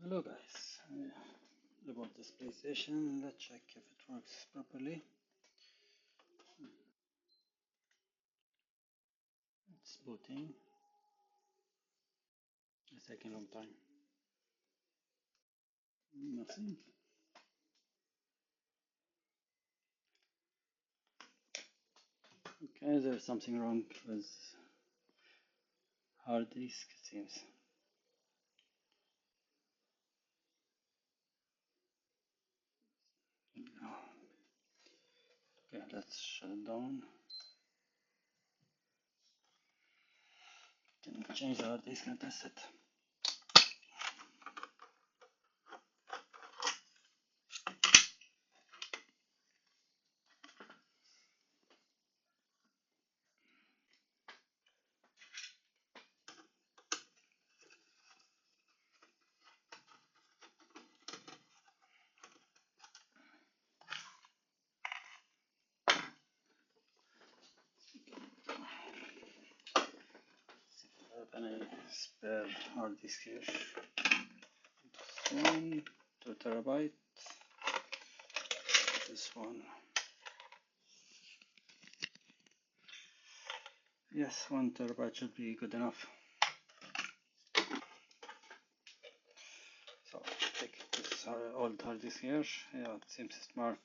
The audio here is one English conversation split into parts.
Hello guys, about this PlayStation, let's check if it works properly. It's booting, it's taking a long time. Nothing. Okay, there's something wrong with hard disk, it seems. Okay, let's shut it down. Can change the hard disk and test it. See if I have any spare hard disk here. This one, 2 terabyte. This one. Yes, 1 terabyte should be good enough. So take this old hard disk here. Yeah, it seems it's marked.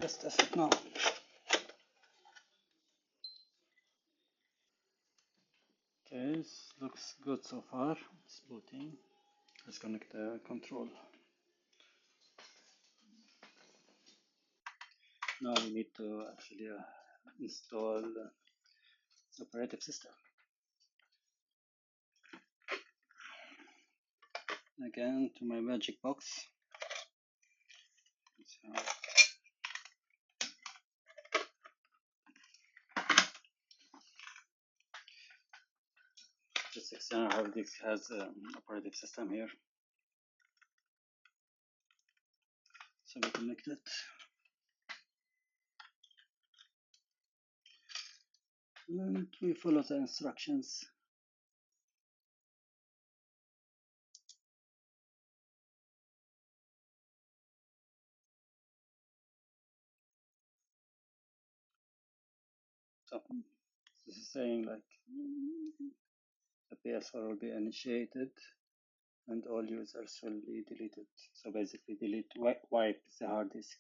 Let's test it now. Okay, this looks good so far. It's booting. Let's connect the control. Now we need to actually install the operating system. Again to my magic box. So, this external hard disk has an operating system here. So we connect it. And we follow the instructions. So this is saying like the PS4 will be initiated and all users will be deleted. So basically wipe the hard disk.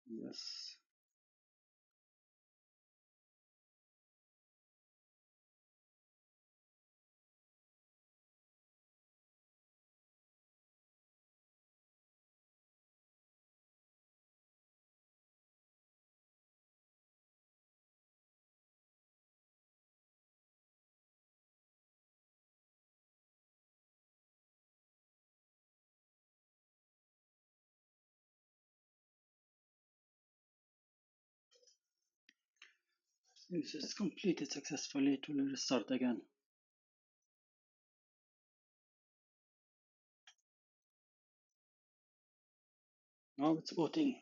Yes. This is completed successfully. It will restart again. Now it's booting.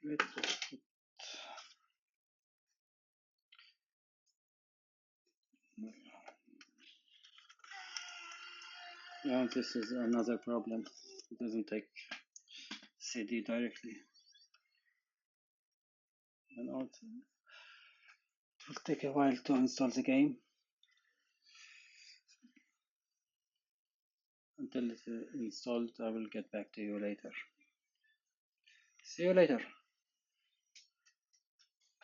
Wait. Now this is another problem. It doesn't take CD directly. And also, it will take a while to install the game. Until it's installed, I will get back to you later. See you later.